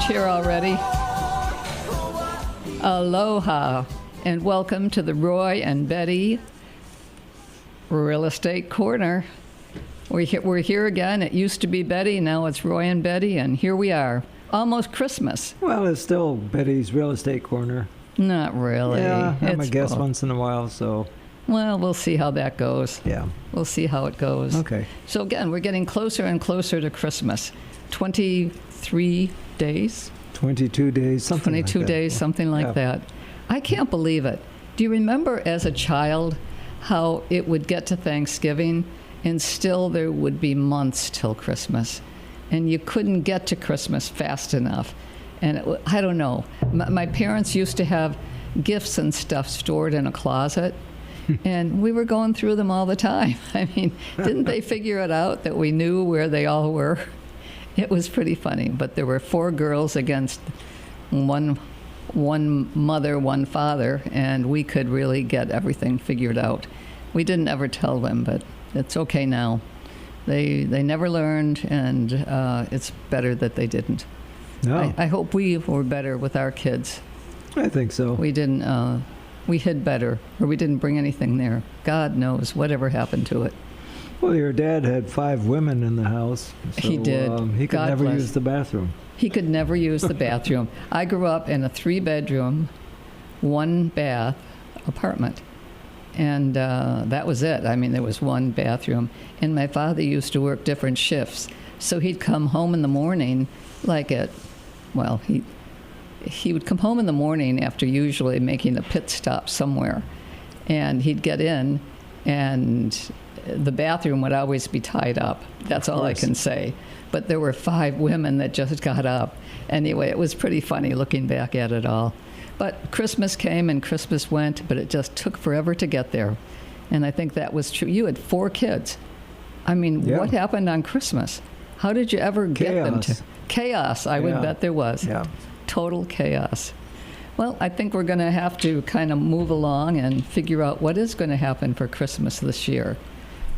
here already. Aloha, and welcome to the Roy and Betty Real Estate Corner. We're here again. It used to be Betty, now it's Roy and Betty, and here we are. Almost Christmas. Well, it's still Betty's Real Estate Corner. Not really. Yeah, I'm a guest once in a while, so... Well, we'll see how that goes. Yeah. We'll see how it goes. Okay. So again, we're getting closer and closer to Christmas. 23 days? 22 days, something 22 like days, that. something like that. I can't believe it. Do you remember as a child how it would get to Thanksgiving and still there would be months till Christmas? And you couldn't get to Christmas fast enough. And I don't know. My parents used to have gifts and stuff stored in a closet. And we were going through them all the time. I mean, didn't they figure it out that we knew where they all were? It was pretty funny. But there were 4 girls against one mother, one father, and we could really get everything figured out. We didn't ever tell them, but it's okay now. They never learned, and it's better that they didn't. No. I hope we were better with our kids. I think so. We didn't. We hid better, or we didn't bring anything there. God knows whatever happened to it. Well, your dad had 5 women in the house. So, He did. He could God never bless. use the bathroom. He could never use the bathroom. I grew up in a 3-bedroom, 1-bath apartment. And that was it. I mean, there was 1 bathroom. And my father used to work different shifts. So he'd come home in the morning, he would come home in the morning after usually making a pit stop somewhere. And he'd get in, and the bathroom would always be tied up. That's all I can say. But there were 5 women that just got up. Anyway, it was pretty funny looking back at it all. But Christmas came and Christmas went, but it just took forever to get there. And I think that was true. You had 4 kids. I mean, What happened on Christmas? How did you ever get them to? Chaos, I would bet there was. Yeah. Total chaos. Well, I think we're going to have to kind of move along and figure out what is going to happen for Christmas this year.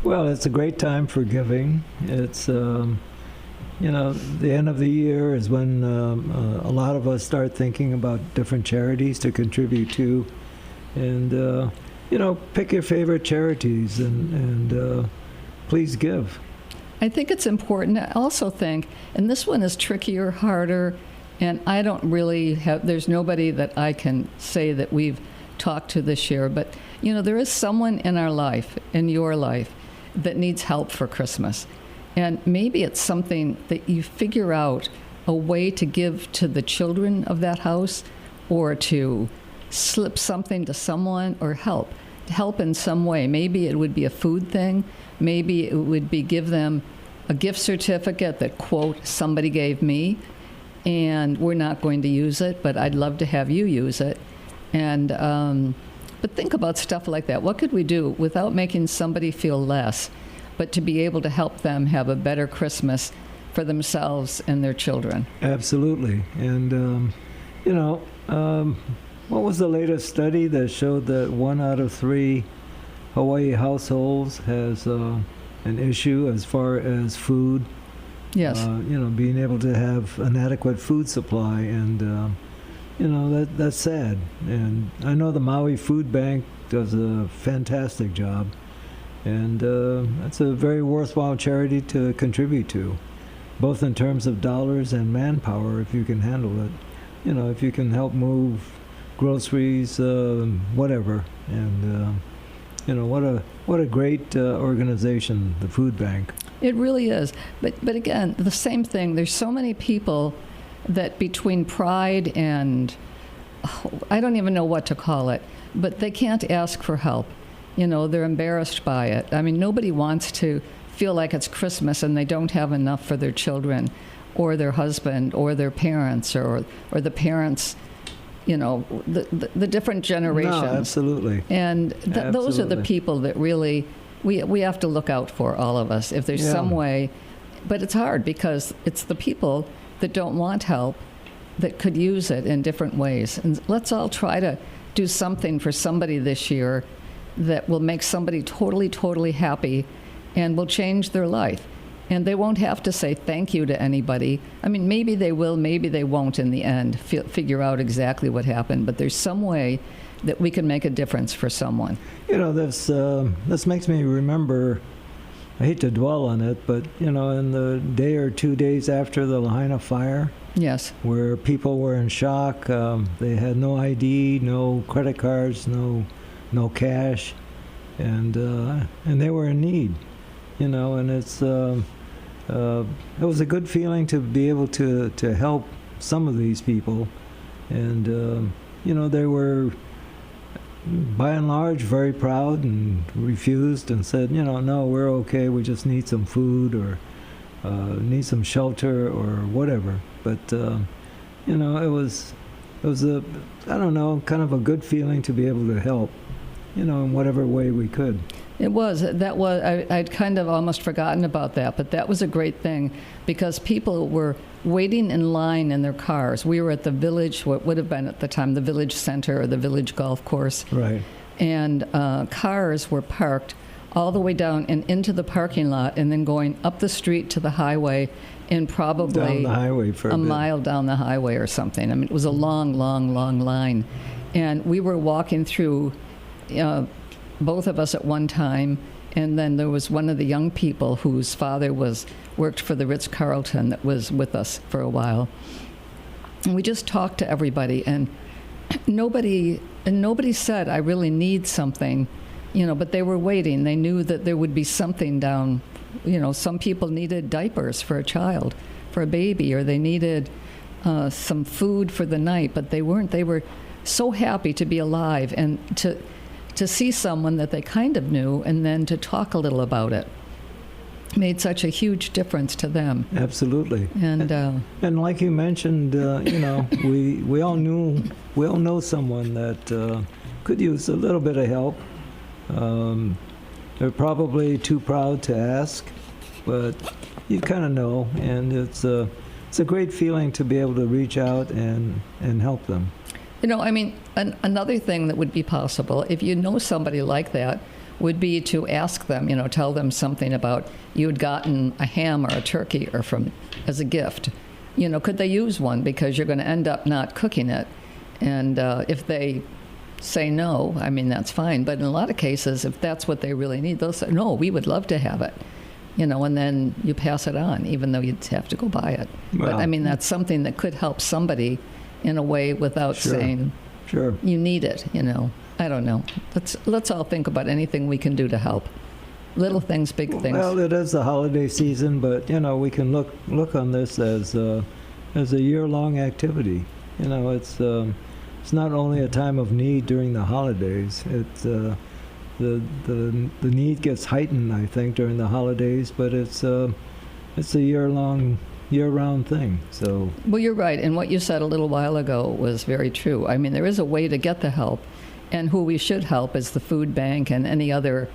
Well, it's a great time for giving. It's, the end of the year is when a lot of us start thinking about different charities to contribute to. And, pick your favorite charities and please give. I think it's important. I also think, and this one is trickier, harder, and I don't really there's nobody that I can say that we've talked to this year, but, there is someone in our life, in your life, that needs help for Christmas. And maybe it's something that you figure out a way to give to the children of that house, or to slip something to someone, or help in some way. Maybe it would be a food thing. Maybe it would be give them a gift certificate that, quote, somebody gave me, and we're not going to use it, but I'd love to have you use it. And but think about stuff like that. What could we do without making somebody feel less, but to be able to help them have a better Christmas for themselves and their children? Absolutely. And, what was the latest study that showed that 1 out of 3 Hawaii households has an issue as far as food? Yes. Being able to have an adequate food supply, and that's sad. And I know the Maui Food Bank does a fantastic job, and that's a very worthwhile charity to contribute to, both in terms of dollars and manpower, if you can handle it. If you can help move groceries, whatever. And what a great organization, the food bank. It really is. But again, the same thing. There's so many people that between pride and, I don't even know what to call it, but they can't ask for help. They're embarrassed by it. I mean, nobody wants to feel like it's Christmas and they don't have enough for their children or their husband or their parents or the parents, the different generations. No, absolutely. And those are the people that really we have to look out for, all of us, if there's some way. But it's hard because it's the people that don't want help that could use it in different ways. And let's all try to do something for somebody this year that will make somebody totally, totally happy and will change their life. And they won't have to say thank you to anybody. I mean, maybe they will, maybe they won't in the end figure out exactly what happened, but there's some way that we can make a difference for someone. You know, this makes me remember, I hate to dwell on it, but, you know, in the day or 2 days after the Lahaina fire, Yes. where people were in shock, they had no ID, no credit cards, no cash, and they were in need, you know, and it was a good feeling to be able to help some of these people, and you know, they were by and large very proud and refused and said, you know, no, we're okay, we just need some food or need some shelter or whatever. But you know, it was a, I don't know, kind of a good feeling to be able to help, you know, in whatever way we could. It was. I'd kind of almost forgotten about that, but that was a great thing because people were waiting in line in their cars. We were at the village, what would have been at the time the village center or the village golf course. Right. And cars were parked all the way down and into the parking lot and then going up the street to the highway and probably Down the highway for a bit. mile down the highway or something. I mean, it was a long, long, long line. And we were walking through, both of us at one time, and then there was one of the young people whose father worked for the Ritz-Carlton that was with us for a while. And we just talked to everybody, and nobody said, I really need something, you know, but they were waiting. They knew that there would be something down, you know, some people needed diapers for a child, for a baby, or they needed some food for the night, but they weren't. They were so happy to be alive and to see someone that they kind of knew and then to talk a little about it made such a huge difference to them. Absolutely. And like you mentioned, you know, we all know someone that could use a little bit of help. They're probably too proud to ask, but you kind of know, and it's a great feeling to be able to reach out and help them. You know, I mean, another thing that would be possible, if you know somebody like that, would be to ask them, you know, tell them something about you had gotten a ham or a turkey or as a gift. You know, could they use one because you're going to end up not cooking it? And if they say no, I mean, that's fine. But in a lot of cases, if that's what they really need, they'll say, no, we would love to have it. You know, and then you pass it on, even though you'd have to go buy it. Well, but I mean, that's something that could help somebody in a way without saying, sure, you need it, you know. I don't know. Let's all think about anything we can do to help. Little things, big things. Well, it is the holiday season, but, you know, we can look on this as a year-long activity. You know, it's not only a time of need during the holidays. It's the need gets heightened, I think, during the holidays, but it's a year-round thing. So, well, you're right, and what you said a little while ago was very true. I mean, there is a way to get the help, and who we should help is the food bank and any other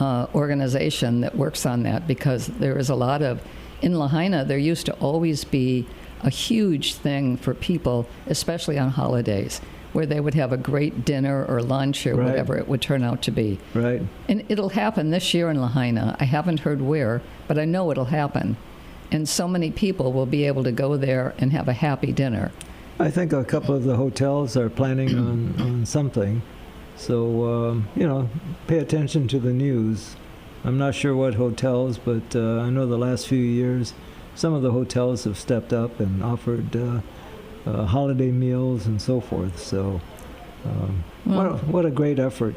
organization that works on that, because there is a lot of, in Lahaina, there used to always be a huge thing for people, especially on holidays, where they would have a great dinner or lunch or Right. whatever it would turn out to be. right. And it'll happen this year in Lahaina. I haven't heard where, but I know it'll happen. And so many people will be able to go there and have a happy dinner. I think a couple of the hotels are planning on something. So, you know, pay attention to the news. I'm not sure what hotels, but I know the last few years, some of the hotels have stepped up and offered holiday meals and so forth. So, what a great effort.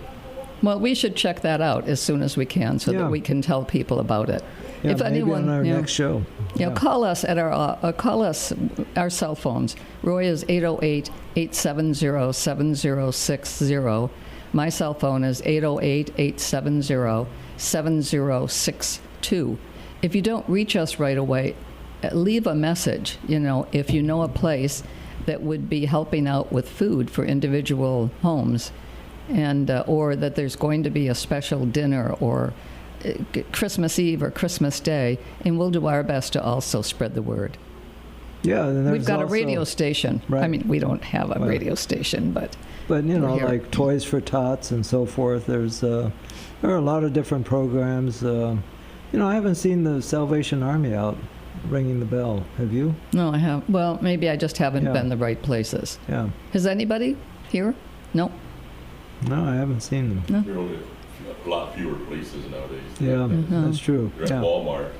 Well, we should check that out as soon as we can so Yeah. that we can tell people about it. Yeah, If maybe anyone, on our you know, next show. You know, call us at our cell phones. Roy is 808-870-7060. My cell phone is 808-870-7062. If you don't reach us right away, leave a message. You know, if you know a place that would be helping out with food for individual homes, and or that there's going to be a special dinner or Christmas Eve or Christmas Day, and we'll do our best to also spread the word. Yeah, and there's We've got a also- radio station. I Right. mean, we don't have a Well, radio station, but But, you know, we're here. like Toys for Tots and so forth, there are a lot of different programs. I haven't seen the Salvation Army out ringing the bell. Have you? No, I have. Well, maybe I just haven't Yeah. been the right places. Yeah. Has anybody here? No. No, I haven't seen them. There are only a lot fewer places nowadays. Yeah, Uh-huh. that's true. You're at Yeah. Walmart.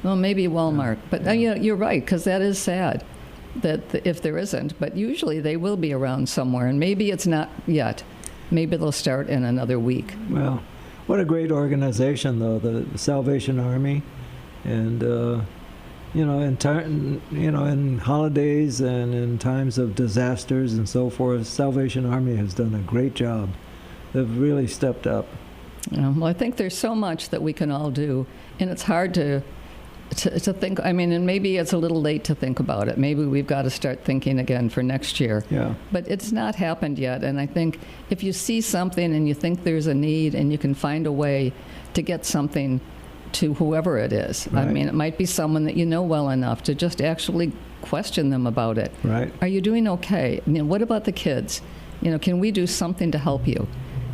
Well, maybe Walmart. But you're right, because that is sad that if there isn't. But usually they will be around somewhere, and maybe it's not yet. Maybe they'll start in another week. Well, what a great organization, though, the Salvation Army, and in holidays and in times of disasters and so forth, Salvation Army has done a great job. They've really stepped up. Well, I think there's so much that we can all do, and it's hard to think. I mean, and maybe it's a little late to think about it. Maybe we've got to start thinking again for next year. Yeah. But it's not happened yet, and I think if you see something and you think there's a need and you can find a way to get something to whoever it is. I Right. mean, it might be someone that you know well enough to just actually question them about it. Right. Are you doing okay? What about the kids? Can we do something to help you?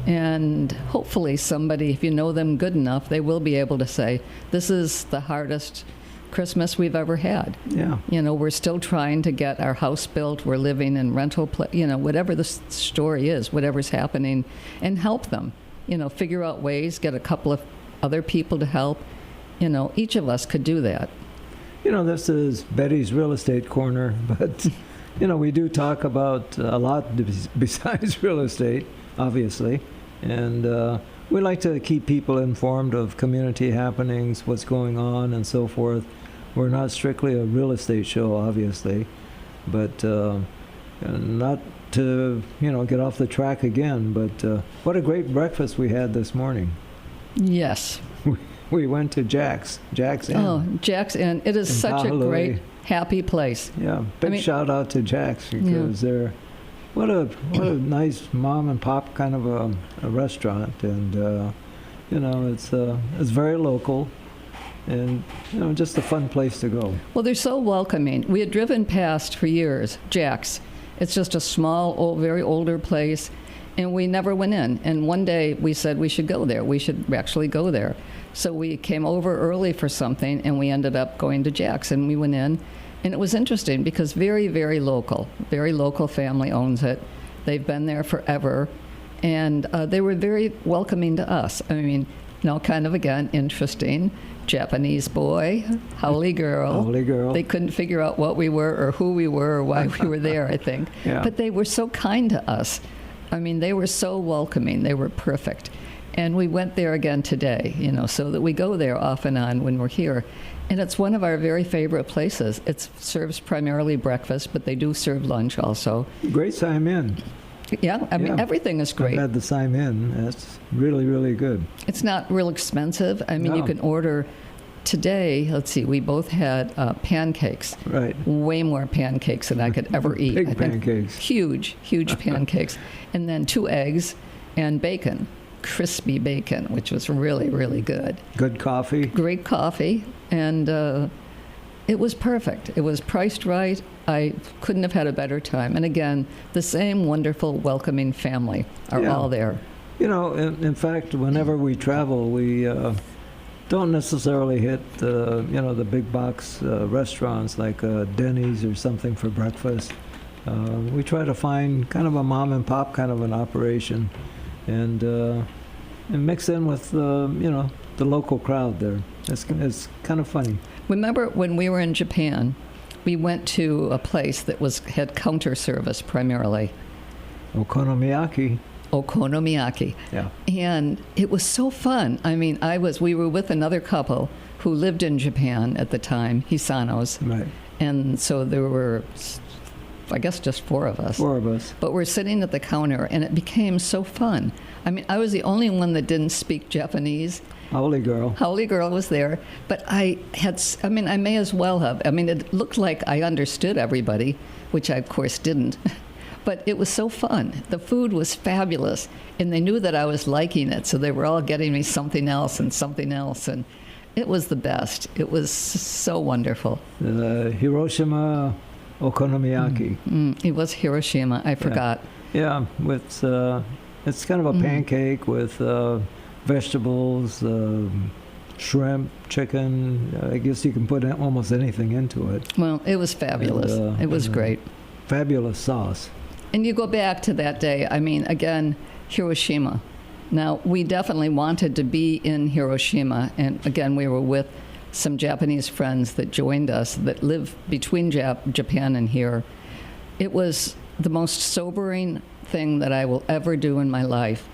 And hopefully somebody, if you know them good enough, they will be able to say, this is the hardest Christmas we've ever had. Yeah. We're still trying to get our house built. We're living in rental, whatever the story is, whatever's happening, and help them. Figure out ways, get a couple of other people to help. Each of us could do that. This is Betty's Real Estate Corner, but, we do talk about a lot besides real estate, obviously. And we like to keep people informed of community happenings, what's going on, and so forth. We're not strictly a real estate show, obviously, but not to, get off the track again. But what a great breakfast we had this morning. Yes. We went to Jack's Inn. Oh, Jack's Inn. It is In such a Kapalua. great, happy place. Yeah, big shout out to Jack's because they're what a nice mom and pop kind of a restaurant, and it's very local, and just a fun place to go. Well, they're so welcoming. We had driven past for years, Jack's. It's just a small, very older place, and we never went in. And one day we said we should go there. We should actually go there. So we came over early for something, and we ended up going to Jack's, and we went in. And it was interesting because very, very local family owns it. They've been there forever, and they were very welcoming to us. I mean, kind of, again, interesting. Japanese boy, haole girl. Haole girl. They couldn't figure out what we were or who we were or why we were there, I think. Yeah. But they were so kind to us. I mean, they were so welcoming. They were perfect. And we went there again today, so that we go there off and on when we're here. And it's one of our very favorite places. It serves primarily breakfast, but they do serve lunch also. Great Sime Inn. Yeah, I mean, everything is great. I've had the Sime Inn. That's really, really good. It's not real expensive. I mean, you can order today. Let's see, we both had pancakes. Right. Way more pancakes than I could ever eat. Big I think pancakes. Huge pancakes. And then 2 eggs and bacon. Crispy bacon, which was really, really good. Good coffee. Great coffee, and it was perfect. It was priced right. I couldn't have had a better time. And again, the same wonderful, welcoming family are all there. In fact, whenever we travel, we don't necessarily hit the big box restaurants like Denny's or something for breakfast. We try to find kind of a mom and pop kind of an operation, and mix in with the local crowd there. It's kind of funny. Remember when we were in Japan, we went to a place that had counter service primarily. Okonomiyaki. Yeah. And it was so fun. I mean, we were with another couple who lived in Japan at the time, Hisanos. Right. And so there were, I guess, just 4 of us. 4 of us. But we're sitting at the counter, and it became so fun. I mean, I was the only one that didn't speak Japanese. Haole girl. Haole girl was there, but I may as well have. I mean, it looked like I understood everybody, which I, of course, didn't. But it was so fun. The food was fabulous, and they knew that I was liking it, so they were all getting me something else, and it was the best. It was so wonderful. Hiroshima okonomiyaki. It was Hiroshima. I forgot. Yeah, it's kind of a pancake with vegetables, shrimp, chicken. I guess you can put almost anything into it. Well, it was fabulous. And, It was great. Fabulous sauce. And you go back to that day, I mean, again, Hiroshima. Now, we definitely wanted to be in Hiroshima, and again, we were with some Japanese friends that joined us that live between Japan and here. It was the most sobering thing that I will ever do in my life,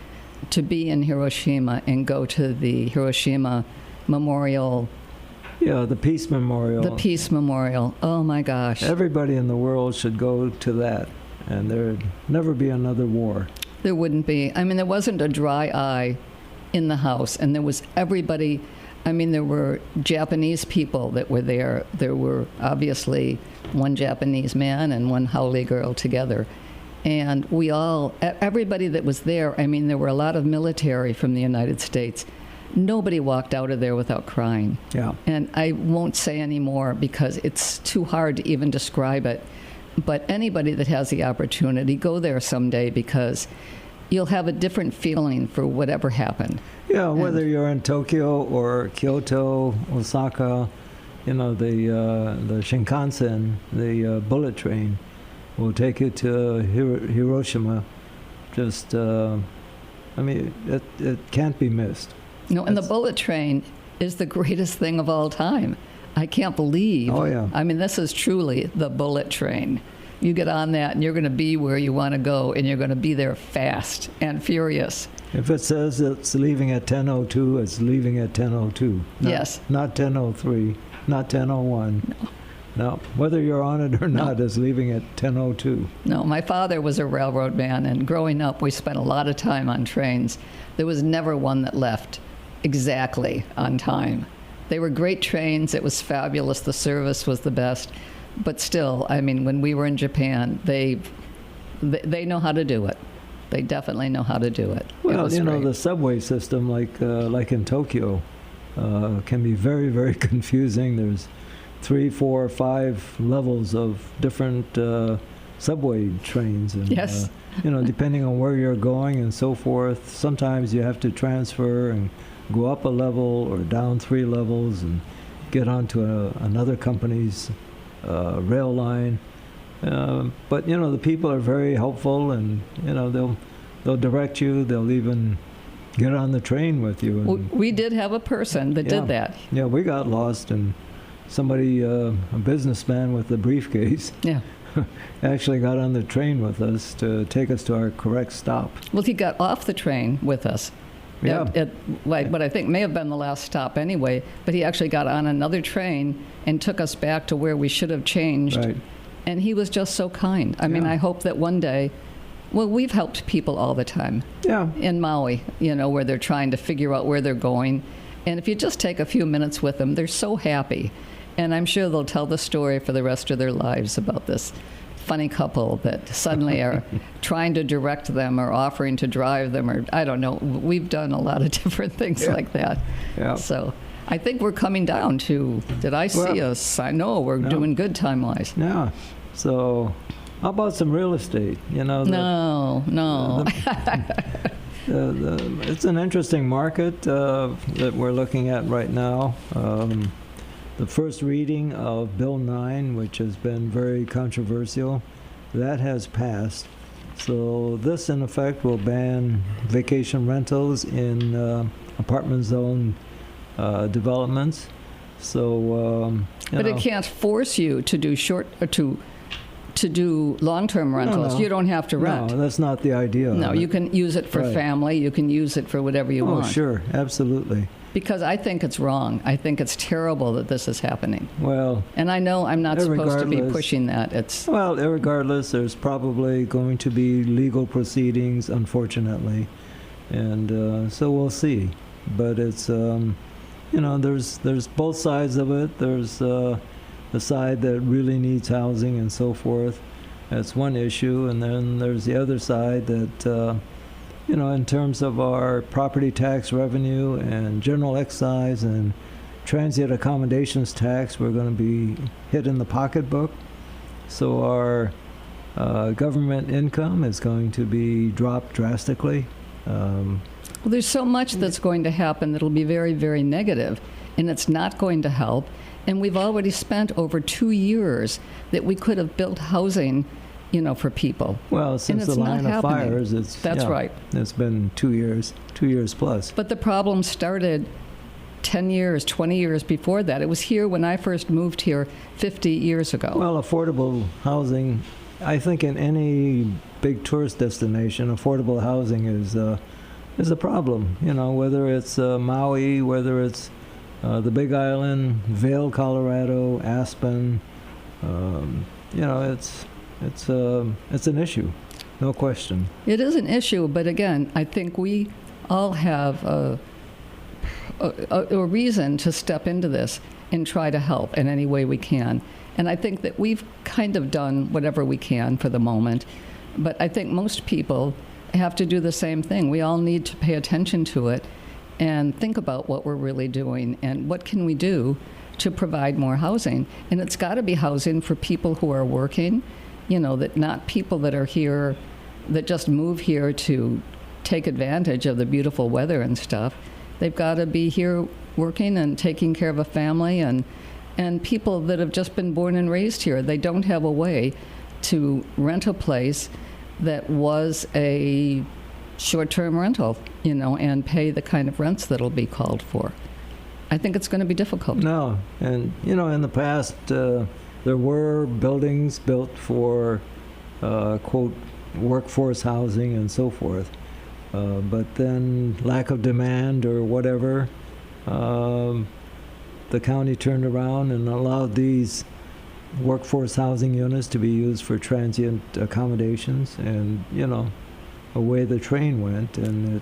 to be in Hiroshima and go to the Hiroshima Memorial. Yeah, the Peace Memorial. The Peace Memorial. Oh my gosh. Everybody in the world should go to that, and there'd never be another war. There wouldn't be. I mean, there wasn't a dry eye in the house, and there was everybody. I mean, there were Japanese people that were there. There were obviously one Japanese man and one Haole girl together. And we all, everybody that was there, I mean, there were a lot of military from the United States. Nobody walked out of there without crying. Yeah. And I won't say any more because it's too hard to even describe it. But anybody that has the opportunity, go there someday, because you'll have a different feeling for whatever happened. Yeah, whether you're in Tokyo or Kyoto, Osaka, you know, the Shinkansen, the bullet train, will take you to Hiroshima. Just, I mean, it can't be missed. No, and the bullet train is the greatest thing of all time. I can't believe. Oh, yeah. I mean, this is truly the bullet train. You get on that and you're going to be where you want to go, and you're going to be there fast and furious. If it says it's leaving at 10:02, it's leaving at 10:02. Yes. Not 10:03, not 10:01. No, whether you're on it or not, it's leaving at 10:02. No, my father was a railroad man, and growing up, we spent a lot of time on trains. There was never one that left exactly on time. They were great trains. It was fabulous. The service was the best. But still, I mean, when we were in Japan, they know how to do it. They definitely know how to do it. Well, you know, great. the subway system, like in Tokyo, can be very, very confusing. There's 3, 4, 5 levels of different subway trains. And, Yes. you know, depending on where you're going and so forth, sometimes you have to transfer and go up a level or down 3 levels and get onto another company's rail line. But, you know, the people are very helpful, and, you know, they'll direct you. They'll even get on the train with you. And, We did have a person that Yeah. did that. yeah, we got lost, and somebody, a businessman with a briefcase, Yeah. actually got on the train with us to take us to our correct stop. Well, he got off the train with us. Yeah. At what I think may have been the last stop anyway, but he actually got on another train and took us back to where we should have changed. Right. And he was just so kind. I mean, Yeah. I hope that one day, well, we've helped people all the time Yeah. in Maui, you know, where they're trying to figure out where they're going. And if you just take a few minutes with them, they're so happy. And I'm sure they'll tell the story for the rest of their lives about this funny couple that suddenly are trying to direct them or offering to drive them, or I don't know. We've done a lot of different things like that. Yeah. So I think we're coming down to, did I see Well, a sign? No, we're no. doing good time-wise. Yeah. So, how about some real estate? You know, No. it's an interesting market that we're looking at right now. The first reading of Bill 9, which has been very controversial, that has passed. So this, in effect, will ban vacation rentals in apartment zone developments. So, But it can't force you to do to do long-term rentals. no. You don't have to rent. No, that's not the idea. No, of it. you can use it for Right. family. You can use it for whatever you Oh, want. sure, absolutely. Because I think it's wrong. I think it's terrible that this is happening. Well, And I know I'm not supposed to be Irregardless- pushing that. It's regardless, there's probably going to be legal proceedings, unfortunately, and so we'll see. But it's, you know, there's both sides of it. There's the side that really needs housing and so forth. That's one issue, and then there's the other side that, you know, in terms of our property tax revenue and general excise and transient accommodations tax, we're going to be hit in the pocketbook. So our government income is going to be dropped drastically. well, there's so much that's going to happen that'll be very, very negative. and it's not going to help. And we've already spent over 2 years that we could have built housing, for people. Well, since the it's not Lahaina happening. fires, That's right. It's been 2 years plus. But the problem started 10 years, 20 years before that. It was here when I first moved here 50 years ago. Well, affordable housing, I think in any big tourist destination, affordable housing is a problem. Whether it's Maui, whether it's the Big Island, Vail, Colorado, Aspen, it's an issue, no question. It is an issue, but again, I think we all have a reason to step into this and try to help in any way we can. And I think that we've kind of done whatever we can for the moment, but I think most people have to do the same thing. We all need to pay attention to it and think about what we're really doing and what can we do to provide more housing. And it's got to be housing for people who are working, that not people that are here, that just move here to take advantage of the beautiful weather and stuff. They've got to be here working and taking care of a family, and people that have just been born and raised here. They don't have a way to rent a place that was a short-term rental, and pay the kind of rents that'll be called for. I think it's going to be difficult. No, and in the past there were buildings built for quote workforce housing and so forth, but then lack of demand or whatever, the county turned around and allowed these workforce housing units to be used for transient accommodations, and away the train went, and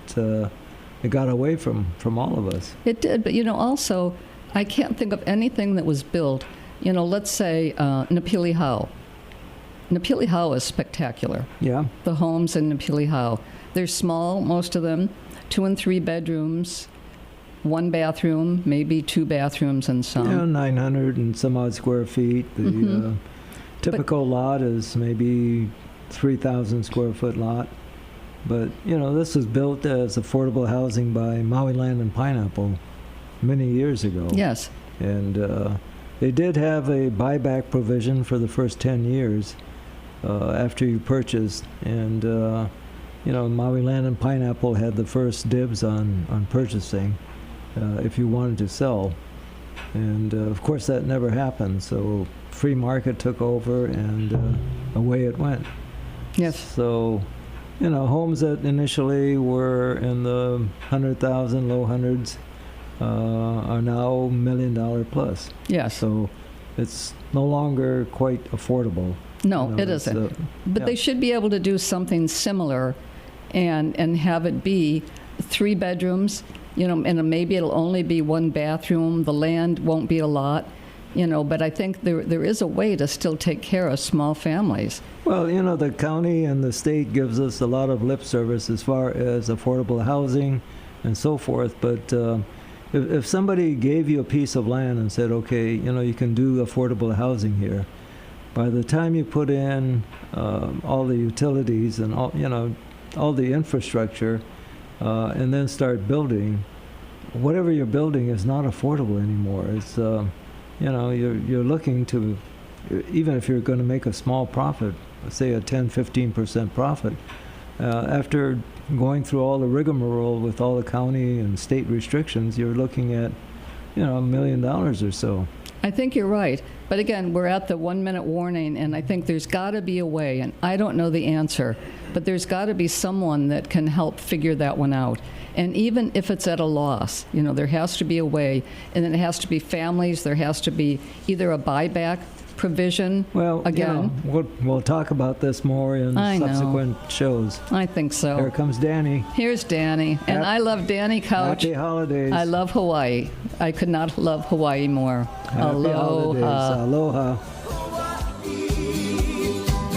it got away from all of us. It did, but also, I can't think of anything that was built. Let's say Napili Hau. Napili Hau is spectacular. Yeah. The homes in Napili Hau. They're small, most of them, 2 and 3 bedrooms, 1 bathroom, maybe 2 bathrooms and some. 900 and some odd square feet. The typical lot is maybe 3,000 square foot lot. But, this was built as affordable housing by Maui Land and Pineapple many years ago. Yes. And they did have a buyback provision for the first 10 years after you purchased. And, Maui Land and Pineapple had the first dibs on purchasing if you wanted to sell. And, of course, that never happened. So free market took over, and away it went. Yes. So, homes that initially were in the 100,000, low hundreds, are now $1 million plus. Yes. So it's no longer quite affordable. No, it isn't. But they should be able to do something similar and have it be 3 bedrooms, and maybe it'll only be 1 bathroom. The land won't be a lot, but I think there is a way to still take care of small families. Well, the county and the state gives us a lot of lip service as far as affordable housing and so forth, but if somebody gave you a piece of land and said, okay, you can do affordable housing here, by the time you put in all the utilities and all the infrastructure, and then start building, whatever you're building is not affordable anymore. It's you're looking to, even if you're going to make a small profit, say a 10-15% profit, after going through all the rigmarole with all the county and state restrictions, you're looking at $1 million or so. I think you're right. But again, we're at the 1-minute warning, and I think there's got to be a way, and I don't know the answer, but there's got to be someone that can help figure that one out. And even if it's at a loss, there has to be a way, and then it has to be families, there has to be either a buyback provision. Well, again, we'll talk about this more in subsequent shows. I think so. Here comes Danny. Here's Danny, and I love Danny Couch. Happy holidays. I love Hawaii. I could not love Hawaii more. Happy holidays. Aloha.